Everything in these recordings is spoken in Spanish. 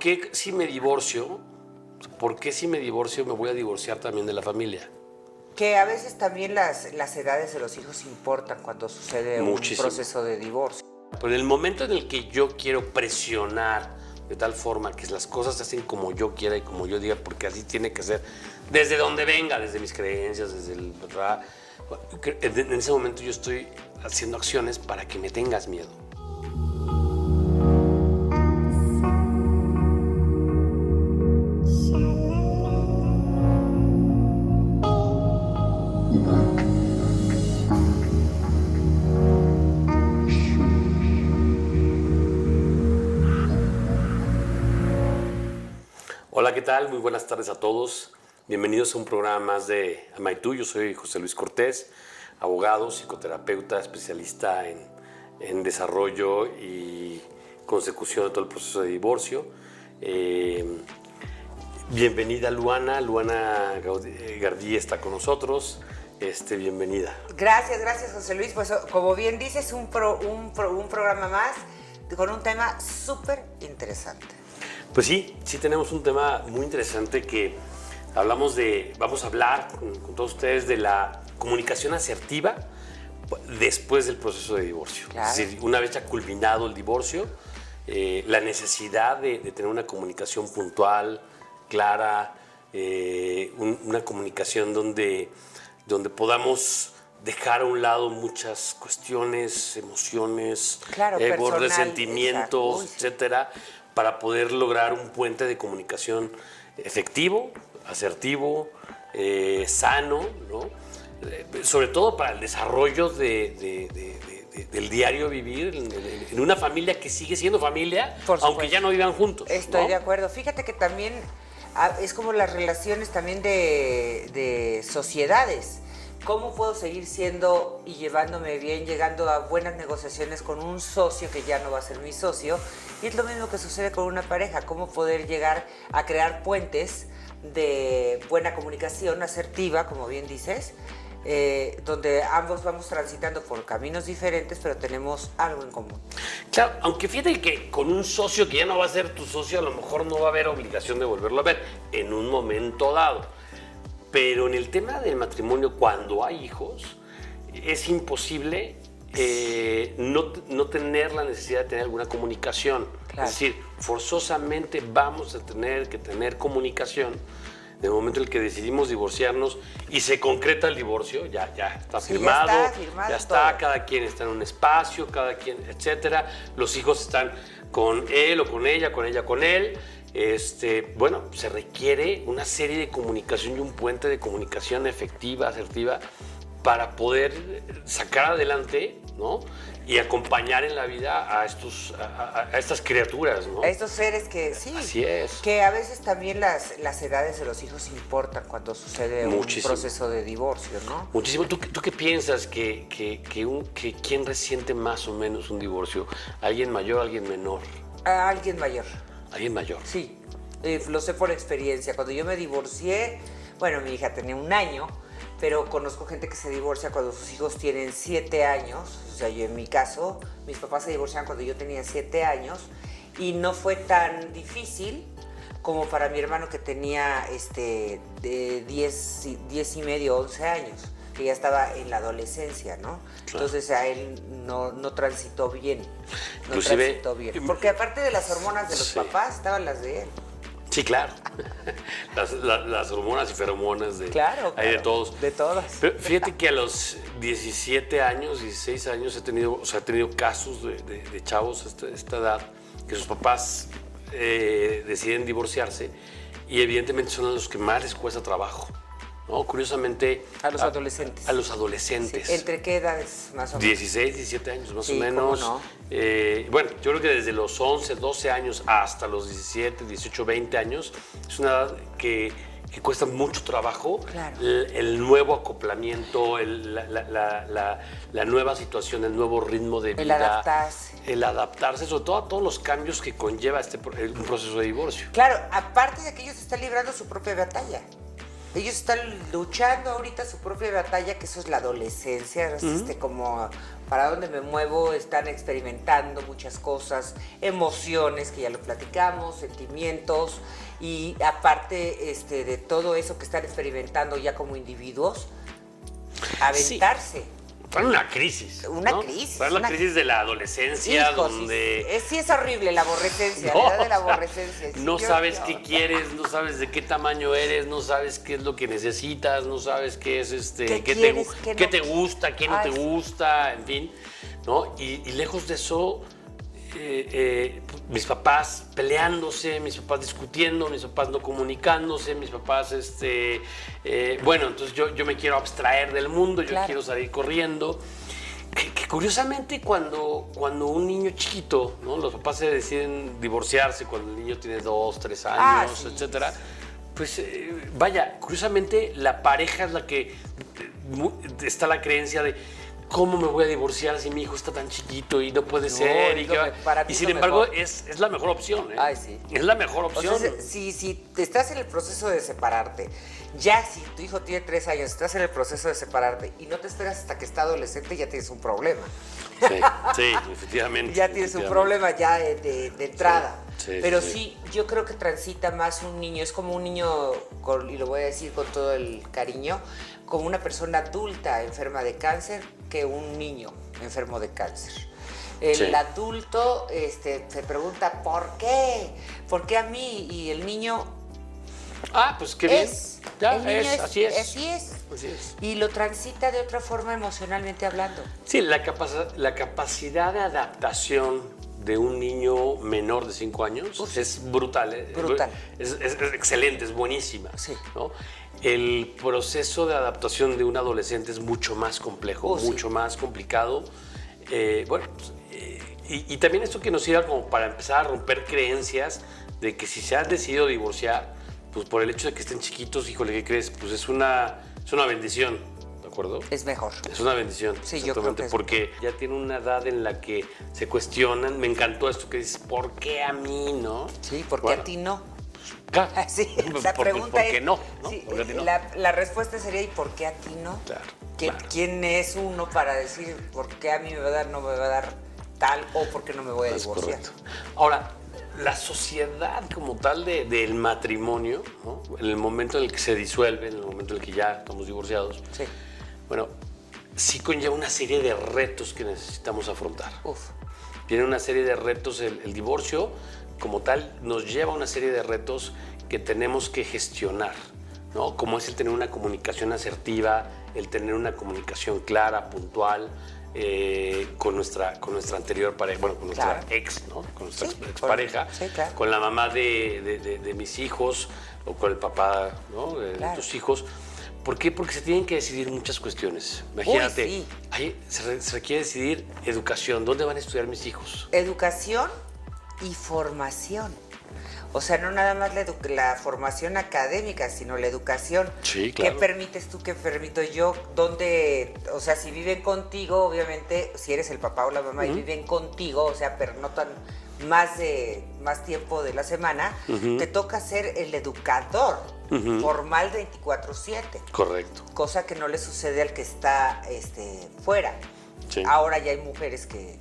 qué si me divorcio? ¿Por qué si me divorcio me voy a divorciar también de la familia? Que a veces también las edades de los hijos importan cuando sucede Muchísimo. un proceso de divorcio. Pero en el momento en el que yo quiero presionar de tal forma que las cosas se hacen como yo quiera y como yo diga, porque así tiene que ser, desde donde venga, desde mis creencias, desde el... En ese momento yo estoy haciendo acciones para que me tengas miedo. Hola, ¿qué tal? Muy buenas tardes a todos. Bienvenidos a un programa más de Amaitú. Yo soy José Luis Cortés, abogado, psicoterapeuta, especialista en desarrollo y consecución de todo el proceso de divorcio. Bienvenida Luana. Luana Gardí está con nosotros. Bienvenida. Gracias José Luis. Pues como bien dices, un programa más con un tema súper interesante. Pues sí tenemos un tema muy interesante que vamos a hablar con todos ustedes de la comunicación asertiva después del proceso de divorcio. Claro. Es decir, una vez ya culminado el divorcio, la necesidad de tener una comunicación puntual, clara, una comunicación donde podamos dejar a un lado muchas cuestiones, emociones, Claro, egos, personal, resentimientos, exacto. etcétera, para poder lograr un puente de comunicación efectivo, asertivo, sano, ¿no? Sobre todo para el desarrollo del diario vivir en una familia que sigue siendo familia, aunque ya no vivan juntos. Estoy ¿no? de acuerdo. Fíjate que también es como las relaciones también de sociedades. ¿Cómo puedo seguir siendo y llevándome bien, llegando a buenas negociaciones con un socio que ya no va a ser mi socio? Y es lo mismo que sucede con una pareja. ¿Cómo poder llegar a crear puentes de buena comunicación asertiva, como bien dices, donde ambos vamos transitando por caminos diferentes, pero tenemos algo en común? Claro, aunque fíjate que con un socio que ya no va a ser tu socio, a lo mejor no va a haber obligación de volverlo a ver en un momento dado. Pero en el tema del matrimonio, cuando hay hijos, es imposible no tener la necesidad de tener alguna comunicación. Claro. Es decir, forzosamente vamos a tener que tener comunicación. En el momento en el que decidimos divorciarnos y se concreta el divorcio, ya está firmado, ya está, todo. cada quien está en un espacio, cada quien, etcétera. Los hijos están con él o con ella, con él. Bueno, se requiere una serie de comunicación y un puente de comunicación efectiva, asertiva, para poder sacar adelante, ¿no? Y acompañar en la vida a estas criaturas, ¿no? A estos seres que sí. Así es. Que a veces también las edades de los hijos importan cuando sucede Muchísimo. un proceso de divorcio, ¿no? Muchísimo. ¿Tú qué piensas que quién resiente más o menos un divorcio? ¿Alguien mayor o alguien menor? A alguien mayor. Alguien mayor. Sí, lo sé por experiencia. Cuando yo me divorcié, bueno, mi hija tenía 1 año, pero conozco gente que se divorcia cuando sus hijos tienen 7 años. O sea, yo en mi caso, mis papás se divorciaron cuando yo tenía 7 años y no fue tan difícil como para mi hermano que tenía de 10 y medio, 11 años, que ya estaba en la adolescencia, ¿no? Claro. Entonces a él no transitó bien. Inclusive, porque aparte de las hormonas de los sí. papás, estaban las de él. Sí, claro. Las hormonas y feromonas claro, hay de todos. De todas. Pero fíjate que a los 17 años, 16 años he tenido casos de chavos a esta edad que sus papás deciden divorciarse y evidentemente son los que más les cuesta trabajo, ¿no? Curiosamente... A los adolescentes. A los adolescentes. Sí. ¿Entre qué edades más o menos? 16, 17 años más sí, o menos. ¿cómo no? Bueno, yo creo que desde los 11, 12 años hasta los 17, 18, 20 años es una edad que cuesta mucho trabajo. Claro. El nuevo acoplamiento, la nueva situación, el nuevo ritmo de vida. El adaptarse, sobre todo a todos los cambios que conlleva un proceso de divorcio. Claro, aparte de que ellos están librando su propia batalla. Ellos están luchando ahorita su propia batalla, que eso es la adolescencia, como para dónde me muevo, están experimentando muchas cosas, emociones, que ya lo platicamos, sentimientos, y aparte de todo eso que están experimentando ya como individuos, aventarse. Sí. Fue una crisis. Una ¿no? crisis. Fue la crisis de la adolescencia, Hijo, donde... Sí, es horrible la aborrecencia, No, la edad de la o sea, aborrecencia. Sí, no qué sabes horror. qué quieres, no sabes de qué tamaño eres, no sabes qué es lo que necesitas, no sabes qué es ¿Qué qué quieres, qué qué no? te gusta, qué no Ay, te sí. gusta, en fin, ¿no? Y lejos de eso, mis papás peleándose, mis papás discutiendo, mis papás no comunicándose, mis papás, bueno, entonces yo me quiero abstraer del mundo, yo Claro. quiero salir corriendo. Que curiosamente cuando un niño chiquito, ¿no? Los papás se deciden divorciarse cuando el niño tiene 2, 3 años, Sí. etcétera, pues vaya, curiosamente la pareja es la que está la creencia de ¿cómo me voy a divorciar si mi hijo está tan chiquito y no puede ser? es lo para mí Y es sin lo embargo mejor. es la mejor opción, ¿eh? Ay, sí. Es la mejor O opción. sea, si estás en el proceso de separarte, ya si tu hijo tiene 3 años, estás en el proceso de separarte y no te esperas hasta que está adolescente, ya tienes un problema. Sí, efectivamente. Ya tienes un efectivamente. problema ya de entrada. Sí, Pero sí. sí, yo creo que transita más un niño, es como un niño, y lo voy a decir con todo el cariño, como una persona adulta enferma de cáncer que un niño enfermo de cáncer. El Sí. adulto se pregunta, ¿por qué? ¿Por qué a mí? Y el niño Ah, pues qué bien. es. Ya, el niño así es. Así es. Así es. Y lo transita de otra forma emocionalmente hablando. Sí, la capacidad de adaptación de un niño menor de 5 años es brutal. Brutal. Es excelente, es buenísima. Sí. ¿no? El proceso de adaptación de un adolescente es mucho más complejo, Sí. mucho más complicado. Bueno, pues, y también esto que nos sirva como para empezar a romper creencias de que si se han decidido divorciar, pues por el hecho de que estén chiquitos, híjole, ¿qué crees? Pues es una bendición, ¿de acuerdo? Es mejor. Es una bendición, Sí, yo creo exactamente, que es porque ya tiene una edad en la que se cuestionan. Me encantó esto que dices, ¿por qué a mí, no? Sí, ¿por qué Bueno, a ti no? claro. Sí, la pregunta ¿Por es... qué no? ¿no? sí, ¿Por qué a ti no? la respuesta sería, ¿y por qué a ti no? Claro, ¿Quién, claro. quién es uno para decir por qué a mí me va a dar, no me va a dar tal, o por qué no me voy a Es divorciar? correcto. Ahora, la sociedad como tal del matrimonio, ¿no? En el momento en el que se disuelve, en el momento en el que ya estamos divorciados, Sí. bueno, sí conlleva una serie de retos que necesitamos afrontar. Uf. Tiene una serie de retos, el divorcio como tal nos lleva a una serie de retos que tenemos que gestionar, ¿no? Como es el tener una comunicación asertiva, el tener una comunicación clara, puntual, con nuestra anterior pareja, bueno, con nuestra Claro. ex, ¿no? Con nuestra Sí, expareja, sí, claro. con la mamá de mis hijos o con el papá, ¿no? De Claro. tus hijos. ¿Por qué? Porque se tienen que decidir muchas cuestiones. Imagínate, sí. se requiere decidir educación. ¿Dónde van a estudiar mis hijos? Educación y formación. O sea, no nada más la formación académica, sino la educación. Sí, claro. ¿Qué permites tú? ¿Qué permito yo? ¿Dónde? O sea, si viven contigo, obviamente, si eres el papá o la mamá y viven contigo, o sea, pernotan más tiempo de la semana, te toca ser el educador formal 24/7. Correcto. Cosa que no le sucede al que está fuera. Sí. Ahora ya hay mujeres que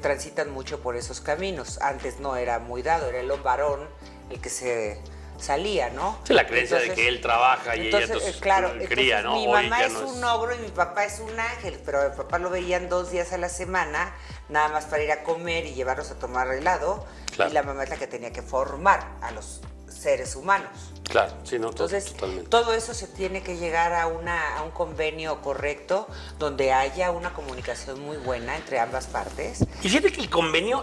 transitan mucho por esos caminos. Antes no era muy dado, era el varón el que se salía, ¿no? Sí, la creencia de que él trabaja y ella entonces claro, cría, entonces ¿no? mi Hoy mamá ya es no un ogro y mi papá es un ángel, pero a mi papá lo veían 2 días a la semana, nada más para ir a comer y llevarlos a tomar helado, Claro. y la mamá es la que tenía que formar a los seres humanos. Claro, sí, no, Entonces, totalmente. todo eso se tiene que llegar a un convenio correcto donde haya una comunicación muy buena entre ambas partes. Y fíjate que el convenio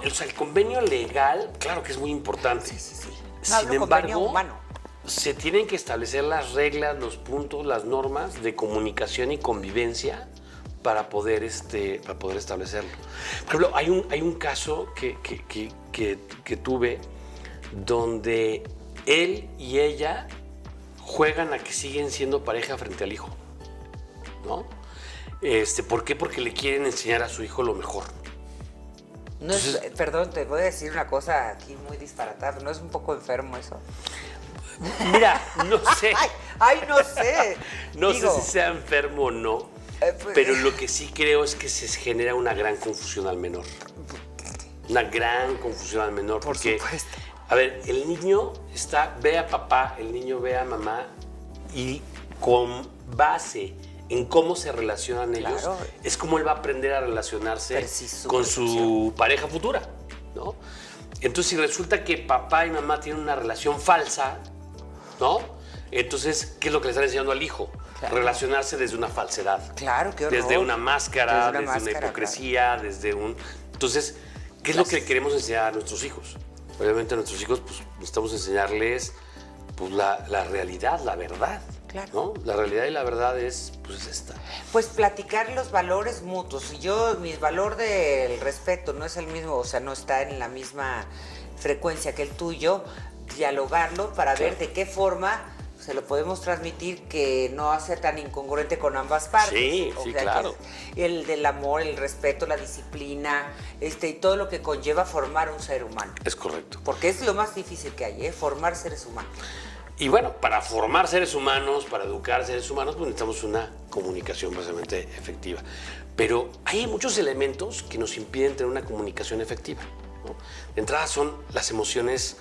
legal, claro que es muy importante. No, Sin hablo convenio embargo, humano. se tienen que establecer las reglas, los puntos, las normas de comunicación y convivencia para poder establecerlo. Por ejemplo, hay un caso que tuve donde él y ella juegan a que siguen siendo pareja frente al hijo, ¿no? ¿Por qué? Porque le quieren enseñar a su hijo lo mejor. No es, perdón, te voy a decir una cosa aquí muy disparatada, ¿no es un poco enfermo eso? Mira, no sé. Ay, no sé. No Digo, sé si sea enfermo o no, Pero lo que sí creo es que se genera una gran confusión al menor. Una gran confusión al menor. Por porque, supuesto. a ver, el niño ve a papá, el niño ve a mamá y con base en cómo se relacionan ellos, Claro. es como él va a aprender a relacionarse Preciso, con preciso. su pareja futura, ¿no? Entonces, si resulta que papá y mamá tienen una relación falsa, ¿no? Entonces, ¿qué es lo que le están enseñando al hijo? Claro. Relacionarse desde una falsedad. Claro, qué horror. Desde una máscara, Desde una desde una máscara, hipocresía, desde un... Entonces, ¿qué es lo que le queremos enseñar a nuestros hijos? Obviamente a nuestros hijos, pues, necesitamos enseñarles pues, la realidad, la verdad. Claro. ¿No? La realidad y la verdad es, pues, esta. Pues platicar los valores mutuos. Si mi valor del respeto no es el mismo, o sea, no está en la misma frecuencia que el tuyo, dialogarlo para ver de qué forma se lo podemos transmitir que no sea tan incongruente con ambas partes. Sí, O sí, sea, claro. que el del amor, el respeto, la disciplina, y todo lo que conlleva formar un ser humano. Es correcto. Porque es lo más difícil que hay, formar seres humanos. Y bueno, para formar seres humanos, para educar seres humanos, pues necesitamos una comunicación básicamente efectiva. Pero hay muchos elementos que nos impiden tener una comunicación efectiva, ¿no? De entrada son las emociones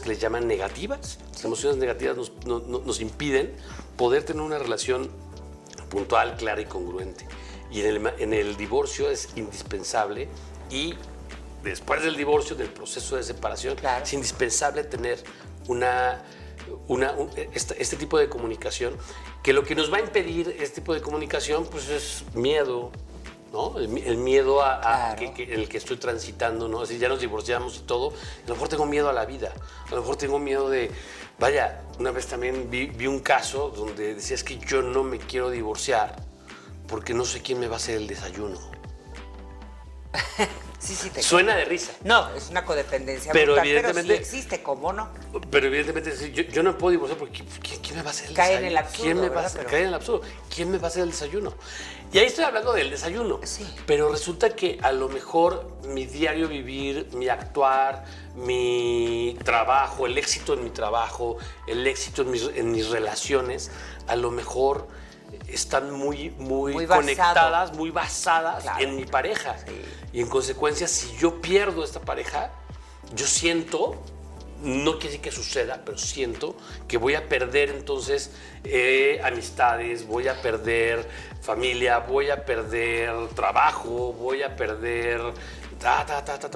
que les llaman negativas. Las emociones negativas nos impiden poder tener una relación puntual, clara y congruente. Y en el divorcio es indispensable, y después del divorcio, del proceso de separación, Claro. es indispensable tener este tipo de comunicación, que lo que nos va a impedir este tipo de comunicación pues es miedo, ¿no? El miedo Claro. el que estoy transitando, ¿no? Si ya nos divorciamos y todo, a lo mejor tengo miedo a la vida, a lo mejor tengo miedo de... Vaya, una vez también vi un caso donde decía, es que yo no me quiero divorciar porque no sé quién me va a hacer el desayuno. Sí, te Suena de risa. No, es una codependencia Pero brutal, evidentemente- pero sí existe, ¿cómo no? Pero evidentemente sí, yo no me puedo divorciar porque ¿quién me va a hacer el Cae desayuno? en el absurdo, ¿Quién me va a ¿verdad? hacer? Pero- Cae en el absurdo. ¿Quién me va a hacer el desayuno? Y ahí estoy hablando del desayuno. Sí. Pero resulta que a lo mejor mi diario vivir, mi actuar, mi trabajo, el éxito en mi trabajo, el éxito en mis relaciones, a lo mejor están muy basado. conectadas, muy basadas Claro. en mi pareja. Sí. Y en consecuencia, si yo pierdo esta pareja, yo siento, no quiere decir que suceda, pero siento que voy a perder entonces amistades, voy a perder familia, voy a perder trabajo, voy a perder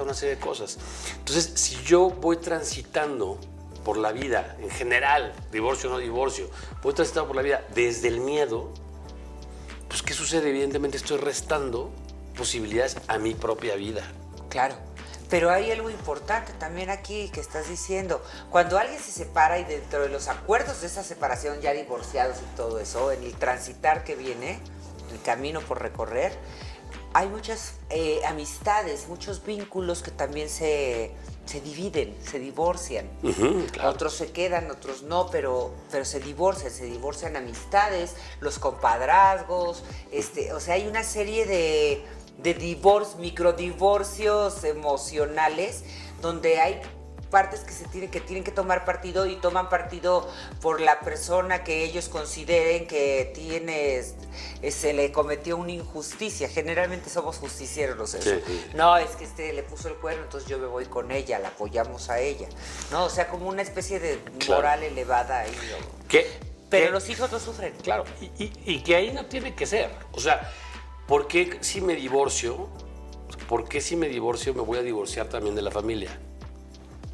una serie de cosas. Entonces, si yo voy transitando por la vida, en general, divorcio o no divorcio, voy transitando por la vida desde el miedo, pues ¿qué sucede? Evidentemente estoy restando posibilidades a mi propia vida. Claro. Pero hay algo importante también aquí que estás diciendo. Cuando alguien se separa y dentro de los acuerdos de esa separación, ya divorciados y todo eso, en el transitar que viene, el camino por recorrer, hay muchas amistades, muchos vínculos que también se dividen, se divorcian. Claro. Otros se quedan, otros no, pero se divorcian amistades, los compadrazgos, o sea, hay una serie de microdivorcios emocionales donde hay partes que tienen que tomar partido y toman partido por la persona que ellos consideren que se le cometió una injusticia. Generalmente somos justicieros los seres. Sí. No, es que le puso el cuerno, entonces yo me voy con ella, la apoyamos a ella. No, o sea, como una especie de Claro. moral elevada ahí. Pero los hijos no sufren. Claro, y que ahí no tiene que ser. O sea, ¿por qué si me divorcio me voy a divorciar también de la familia?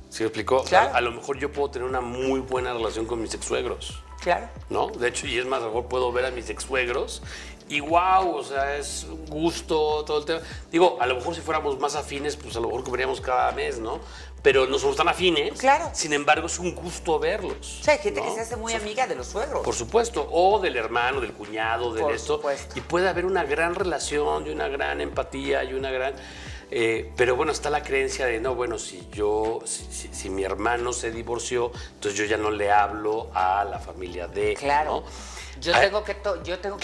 ¿Sí me explicó? Claro. A lo mejor yo puedo tener una muy buena relación con mis ex-suegros, Claro. ¿no? De hecho, y es más, a lo mejor puedo ver a mis ex-suegros y wow, o sea, es un gusto todo el tema. Digo, a lo mejor si fuéramos más afines, pues a lo mejor comeríamos cada mes, ¿no? Pero no somos tan afines. Claro. Sin embargo, es un gusto verlos. O sea, hay gente ¿no? que se hace muy amiga de los suegros. Por supuesto, o del hermano, del cuñado, del Por esto. supuesto. Y puede haber una gran relación y una gran empatía y una gran... pero bueno, está la creencia de, no, bueno, si mi hermano se divorció, entonces yo ya no le hablo a la familia de... Claro. ¿no? Yo tengo que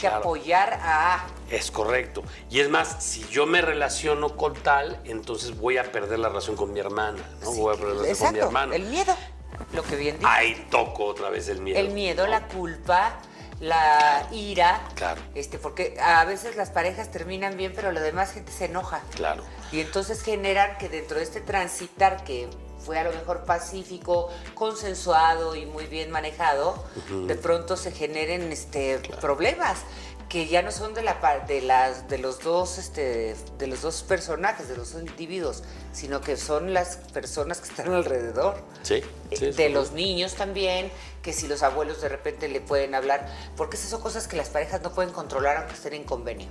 Claro. apoyar a... Es correcto. Y es más, si yo me relaciono con tal, entonces voy a perder la relación con mi hermana, ¿no? Sí, Voy a perder la relación con mi exacto, hermano. el miedo, lo que bien dice. Ahí toco otra vez el miedo. El miedo, ¿no? la culpa, la ira. Claro. Porque a veces las parejas terminan bien, pero la demás gente se enoja. Claro. Y entonces generan que dentro de este transitar que fue a lo mejor pacífico, consensuado y muy bien manejado, de pronto se generen problemas que ya no son de los dos personajes, de los dos individuos, sino que son las personas que están alrededor. Sí. De los niños también, que si los abuelos de repente le pueden hablar, porque esas son cosas que las parejas no pueden controlar aunque estén en convenio.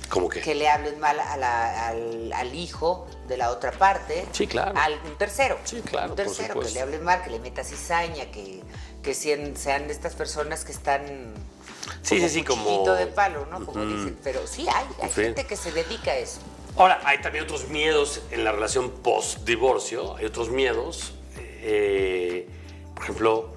¿Cómo qué? Que le hablen mal al hijo de la otra parte. Sí, claro. Un tercero. Sí, claro, Un por tercero, que supuesto. le hablen mal, que le meta cizaña, que sean estas personas que están como cuchillito de palo, ¿no? Como dicen. Pero sí, hay gente que se dedica a eso. Ahora, hay también otros miedos en la relación post-divorcio. Hay otros miedos. Por ejemplo,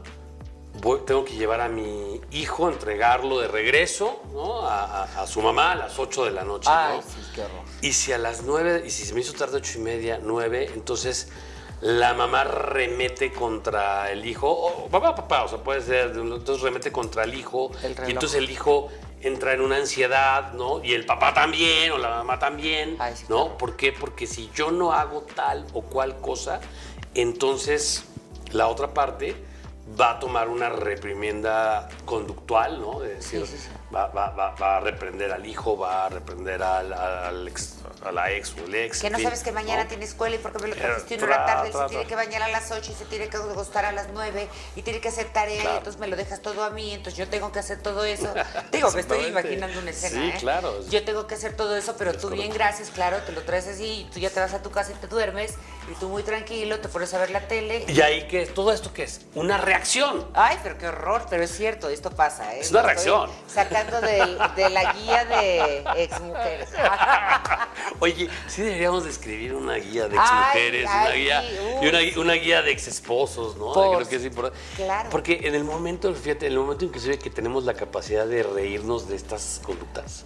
tengo que llevar a mi hijo, entregarlo de regreso, ¿no? a su mamá a las 8 de la noche, Ay, ¿no? sí, qué horror. Y si a las 9, y si se me hizo tarde 8:30, 9, entonces la mamá remete contra el hijo, o papá, o sea, puede ser, entonces remete contra el hijo, El reloj. y entonces el hijo entra en una ansiedad, ¿no? Y el papá también, o la mamá también, Ay, sí, ¿no? claro. ¿Por qué? Porque si yo no hago tal o cual cosa, entonces la otra parte va a tomar una reprimenda conductual, ¿no? De decir, Sí. Va a reprender al hijo, va a reprender a la ex o el ex. Que no en fin, sabes que mañana ¿no? tiene escuela y porque me lo trajiste en una tarde, él se tiene que bañar a las 8 y se tiene que acostar a las 9 y tiene que hacer tarea, Claro. y entonces me lo dejas todo a mí, entonces yo tengo que hacer todo eso. Digo, me estoy Exactamente. imaginando una escena, Sí, ¿eh? claro. Yo tengo que hacer todo eso, pero Es tú bien, correcto. gracias, claro, te lo traes así y tú ya te vas a tu casa y te duermes y tú muy tranquilo, te pones a ver la tele. Y ahí, ¿qué es? ¿Todo esto qué es? Una reacción. Ay, pero qué horror, pero es cierto, esto pasa, ¿eh? Es una Lo estoy reacción. Sacando de la guía de exmujeres. Oye, sí deberíamos de escribir una guía de Ay, exmujeres, ay, una guía, uy, y una guía de exesposos, ¿no? Por- Creo que es importante. claro. Porque en el momento, fíjate, en el momento inclusive que tenemos la capacidad de reírnos de estas conductas.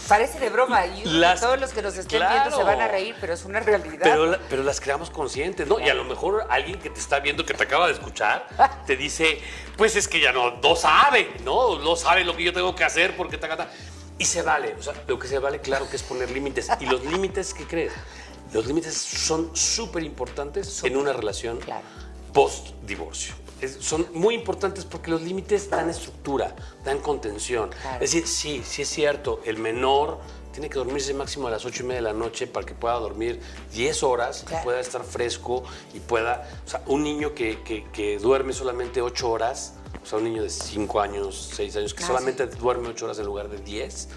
Parece de broma y todos los que nos estén viendo Claro. se van a reír, pero es una realidad. Pero las creamos conscientes, ¿no? Y a lo mejor alguien que te está viendo, que te acaba de escuchar, te dice, pues es que ya no sabe, ¿no? No sabe lo que yo tengo que hacer porque ta. Y se vale, o sea, lo que se vale, claro que es poner límites. Y los límites, ¿qué crees? Los límites son súper importantes en una relación Claro. post-divorcio. Son muy importantes porque los límites dan estructura, dan contención. Claro. Es decir, sí es cierto, el menor tiene que dormirse máximo a las 8:30 de la noche para que pueda dormir 10 horas, Claro. que pueda estar fresco y pueda... O sea, un niño que duerme solamente 8 horas, o sea, un niño de 5 años, 6 años, que Ah, solamente duerme 8 horas en lugar de 10,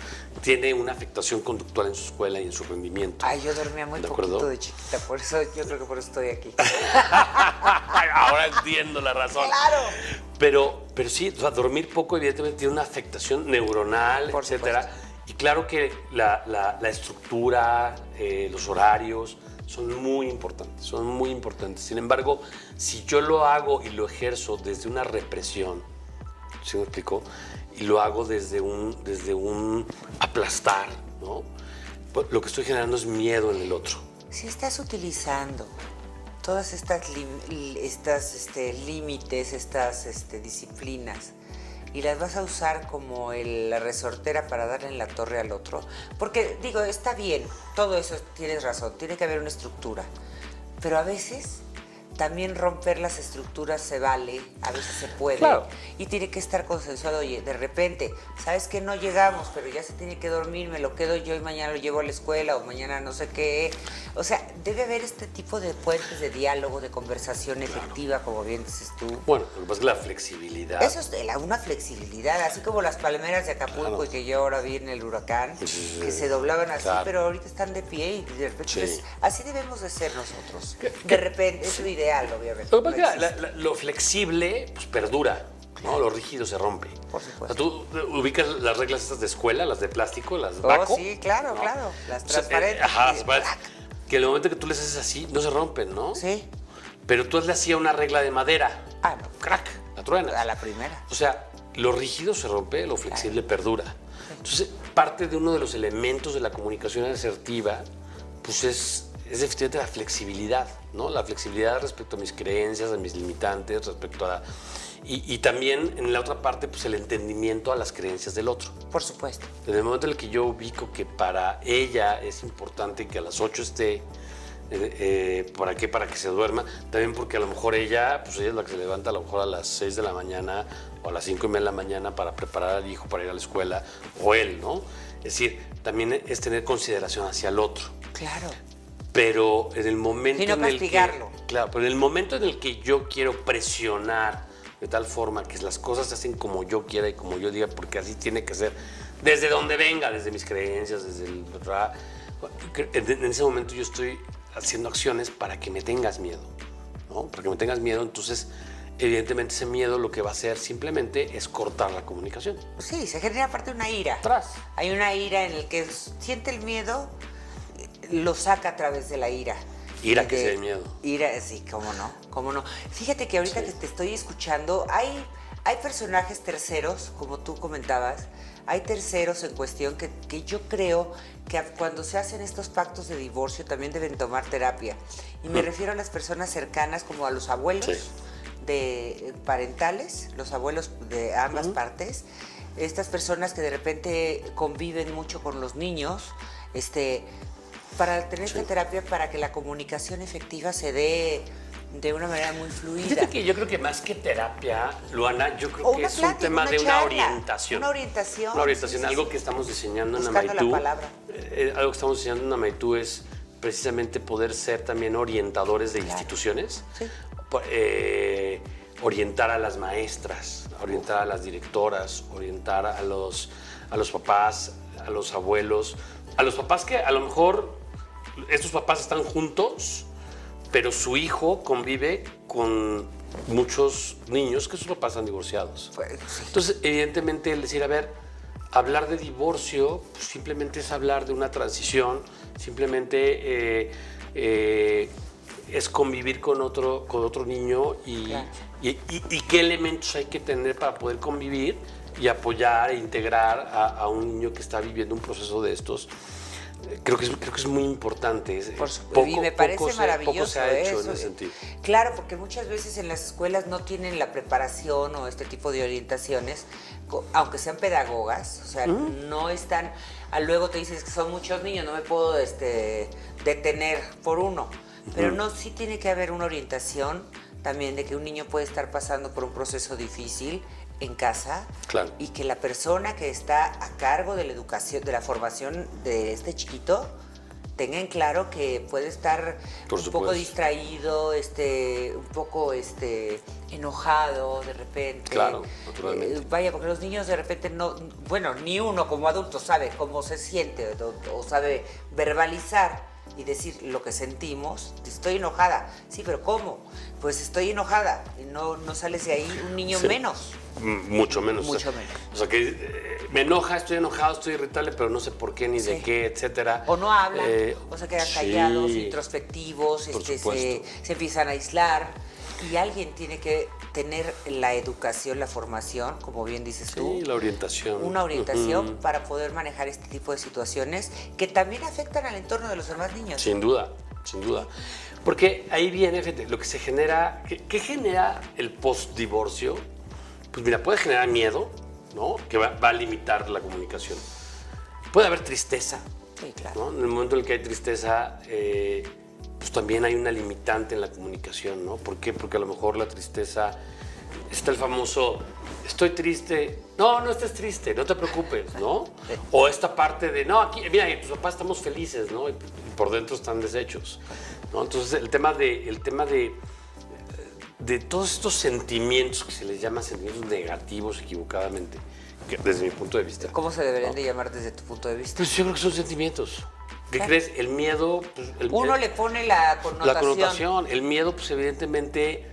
tiene una afectación conductual en su escuela y en su rendimiento. Ay, yo dormía muy ¿De poquito acuerdo? de chiquita, por eso yo creo que por eso estoy aquí. Ahora entiendo la razón. ¡Claro! Pero sí, o sea, dormir poco evidentemente tiene una afectación neuronal, Por etcétera. supuesto. Y claro que la estructura, los horarios son muy importantes, son muy importantes. Sin embargo, si yo lo hago y lo ejerzo desde una represión, ¿sí me explico? Y lo hago desde un aplastar, ¿no? Pues lo que estoy generando es miedo en el otro. Si estás utilizando todas estas límites, estas disciplinas, y las vas a usar como la resortera para darle en la torre al otro, porque digo, está bien, todo eso tienes razón, tiene que haber una estructura, pero a veces también romper las estructuras se vale, a veces se puede, Claro. y tiene que estar consensuado. Oye, de repente, sabes que no llegamos, pero ya se tiene que dormir, me lo quedo yo y mañana lo llevo a la escuela o mañana no sé qué. O sea, debe haber este tipo de puentes de diálogo, de conversación efectiva, como bien dices tú. Bueno, lo que pasa es que la flexibilidad. Eso es una flexibilidad, así como las palmeras de Acapulco, Claro. y que yo ahora vi en el huracán, Sí, que se doblaban así, claro. pero ahorita están de pie y de repente Sí. así debemos de ser nosotros. De repente, es lo ideal, obviamente. Lo que pasa no es que existe. lo flexible pues perdura, ¿no? Lo rígido se rompe. Por supuesto. O sea, tú ubicas las reglas estas de escuela, las de plástico, las Oh, Baco. sí, claro, ¿no? claro. Las O sea, transparentes. ajá, Y- transparentes. Que el momento que tú les haces así, no se rompen, ¿no? Sí. Pero tú le hacías una regla de madera. Ah, no. Crack, la truena. A la primera. O sea, lo rígido se rompe, lo flexible perdura. Entonces, parte de uno de los elementos de la comunicación asertiva, pues es efectivamente la flexibilidad, ¿no? La flexibilidad respecto a mis creencias, a mis limitantes, respecto a... Y también en la otra parte, pues el entendimiento a las creencias del otro. Por supuesto. En el momento en el que yo ubico que para ella es importante que a las 8 esté, ¿para qué? Para que se duerma. También porque a lo mejor ella es la que se levanta a lo mejor a las 6 de la mañana o a las 5:30 de la mañana para preparar al hijo para ir a la escuela, o él, ¿no? Es decir, también es tener consideración hacia el otro. Claro. Pero en el momento Y no en el castigarlo. que... Claro, pero en el momento en el que yo quiero presionar de tal forma que las cosas se hacen como yo quiera y como yo diga, porque así tiene que ser, desde donde venga, desde mis creencias, desde el... En ese momento yo estoy haciendo acciones para que me tengas miedo, ¿no? Para que me tengas miedo, entonces evidentemente ese miedo lo que va a hacer simplemente es cortar la comunicación. Sí, se genera aparte una ira. Atrás. Hay una ira en el que siente el miedo, lo saca a través de la ira. Ira que sea el miedo. Ira, sí, cómo no, cómo no. Fíjate que ahorita que te estoy escuchando, hay personajes terceros, como tú comentabas, hay terceros en cuestión que yo creo que cuando se hacen estos pactos de divorcio también deben tomar terapia. Y me refiero a las personas cercanas, como a los abuelos de parentales, los abuelos de ambas partes, estas personas que de repente conviven mucho con los niños, para tener esta terapia, para que la comunicación efectiva se dé de una manera muy fluida. Fíjate que yo creo que más que terapia, Luana, yo creo que es un tema de una orientación. Una orientación. Una orientación, sí, algo sí. que estamos diseñando en Buscando Amaitú. la palabra. Algo que estamos diseñando en Amaitú es precisamente poder ser también orientadores de instituciones. Sí. Orientar a las maestras, orientar a las directoras, orientar a los papás, a los abuelos, a los papás que a lo mejor estos papás están juntos, pero su hijo convive con muchos niños que sus papás están divorciados. Pues, sí. Entonces, evidentemente, el decir, a ver, hablar de divorcio pues, simplemente es hablar de una transición, simplemente es convivir con otro niño Claro. y qué elementos hay que tener para poder convivir y apoyar e integrar a un niño que está viviendo un proceso de estos. Creo que es muy importante. Y me parece maravilloso. Poco se ha hecho eso. en ese sentido. Claro, porque muchas veces en las escuelas no tienen la preparación o este tipo de orientaciones, aunque sean pedagogas, o sea, no están. Luego te dices que son muchos niños, no me puedo detener por uno. Pero no, sí tiene que haber una orientación también de que un niño puede estar pasando por un proceso difícil en casa, Claro. y que la persona que está a cargo de la educación, de la formación de este chiquito, tenga en claro que puede estar Por un supuesto. poco distraído, un poco enojado de repente. Claro, naturalmente. Vaya, porque los niños de repente no, bueno, ni uno como adulto sabe cómo se siente o sabe verbalizar y decir lo que sentimos. Estoy enojada. Sí, pero ¿cómo? Pues estoy enojada. Y no sales de ahí un niño Sí. menos. Mucho menos. Mucho menos. O sea, que me enoja, estoy enojado, estoy irritable, pero no sé por qué, ni de Sí. qué, etcétera. O no hablan, o se quedan sí, callados, introspectivos, por se supuesto. empiezan a aislar. Y alguien tiene que tener la educación, la formación, como bien dices tú. Sí, la orientación. Una orientación para poder manejar este tipo de situaciones que también afectan al entorno de los demás niños. Sin duda, sin duda. Porque ahí viene, fíjate, lo que se genera. ¿Qué genera el post-divorcio? Pues mira, puede generar miedo, ¿no? Que va a limitar la comunicación. Puede haber tristeza, Sí, claro. ¿no? En el momento en el que hay tristeza, pues también hay una limitante en la comunicación, ¿no? ¿Por qué? Porque a lo mejor la tristeza, está el famoso, estoy triste, no estés triste, no te preocupes, ¿no? Sí. O esta parte de, no, aquí, mira, tus papás estamos felices, ¿no? Y por dentro están deshechos, ¿no? Entonces el tema de todos estos sentimientos que se les llama sentimientos negativos equivocadamente, que desde mi punto de vista. ¿Cómo se deberían ¿no? de llamar desde tu punto de vista? Pues yo creo que son sentimientos. ¿Qué Claro. crees? El miedo... Pues, Uno le pone la connotación. La connotación. El miedo, pues evidentemente,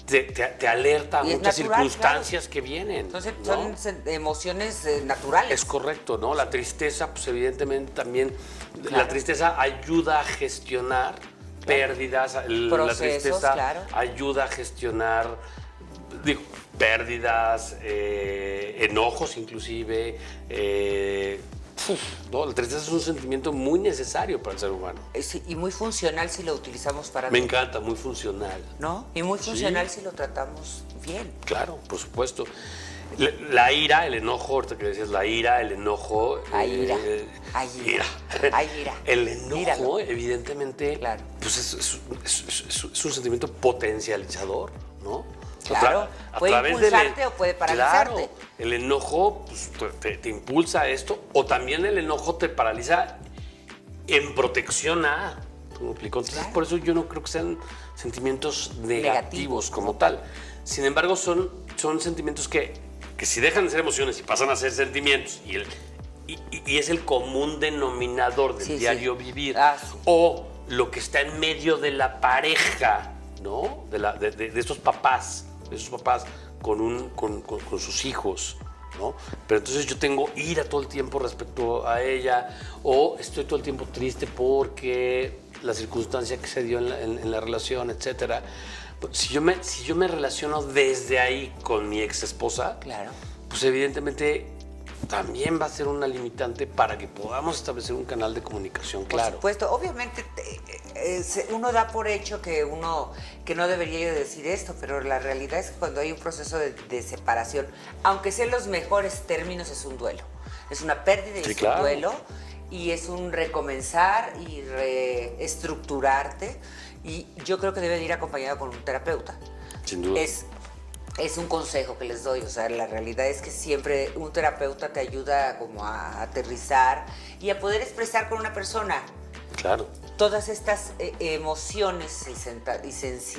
te alerta a Y es muchas natural, circunstancias que vienen. Entonces ¿no? son emociones naturales. Es correcto, ¿no? La tristeza, pues evidentemente también, Claro. la tristeza ayuda a gestionar pérdidas, la Procesos, tristeza claro. ayuda a gestionar pérdidas, enojos inclusive, No, la tristeza es un sentimiento muy necesario para el ser humano. Sí, y muy funcional si lo utilizamos para... Me encanta, muy funcional. ¿No? Y muy funcional Sí. si lo tratamos bien. Claro, por supuesto. La ira, el enojo, ahorita que decías la ira, el enojo. Ay, ira. Ay, ira. Ay, ira. El enojo, Míralo. evidentemente, Claro. pues es un sentimiento potencializador, ¿no? Claro, puede impulsarte o puede paralizarte. Claro, el enojo pues, te impulsa a esto, o también el enojo te paraliza en protección a. ¿Tú me explico? Entonces, Claro. por eso yo no creo que sean sentimientos negativos como tal. Sin embargo, son sentimientos que si dejan de ser emociones y pasan a ser sentimientos, y es el común denominador del Sí, sí. diario vivir, Sí. o lo que está en medio de la pareja, ¿no? De estos papás, con sus hijos, ¿no? Pero entonces yo tengo ira todo el tiempo respecto a ella, o estoy todo el tiempo triste porque la circunstancia que se dio en la relación, etcétera. Si yo me relaciono desde ahí con mi ex esposa, Claro. pues evidentemente también va a ser una limitante para que podamos establecer un canal de comunicación Por claro. supuesto, obviamente uno da por hecho que no debería yo decir esto, pero la realidad es que cuando hay un proceso de separación, aunque sea en los mejores términos, es un duelo. Es una pérdida y Sí, es claro. un duelo, y es un recomenzar y reestructurarte, y yo creo que debe de ir acompañado con un terapeuta. Sin duda. Es un consejo que les doy, o sea, la realidad es que siempre un terapeuta te ayuda como a aterrizar y a poder expresar con una persona Claro. todas estas emociones y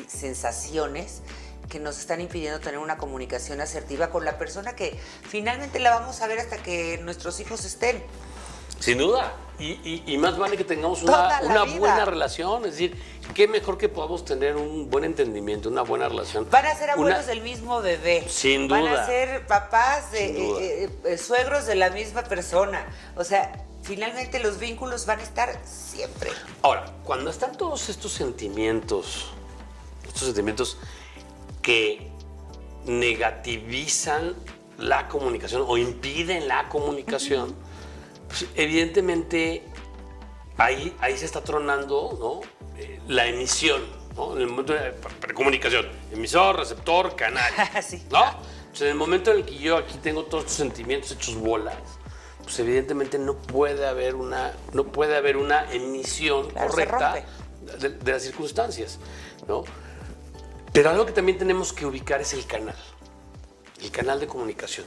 sensaciones que nos están impidiendo tener una comunicación asertiva con la persona que finalmente la vamos a ver hasta que nuestros hijos estén. Sin duda. Y más vale que tengamos Toda la una vida. buena relación. Es decir, qué mejor que podamos tener un buen entendimiento, una buena relación. Van a ser abuelos Una- del mismo bebé. Sin Van duda. a ser papás, Sin duda. suegros de la misma persona. O sea, finalmente los vínculos van a estar siempre. Ahora, cuando están todos estos sentimientos que negativizan la comunicación o impiden la comunicación, pues evidentemente ahí se está tronando, ¿no? La emisión, ¿no? En el momento de comunicación, emisor, receptor, canal, Sí. ¿no? Pues en el momento en el que yo aquí tengo todos estos sentimientos hechos bolas, pues evidentemente no puede haber una emisión Claro, se correcta rompe. de las circunstancias, ¿no? Pero algo que también tenemos que ubicar es el canal de comunicación.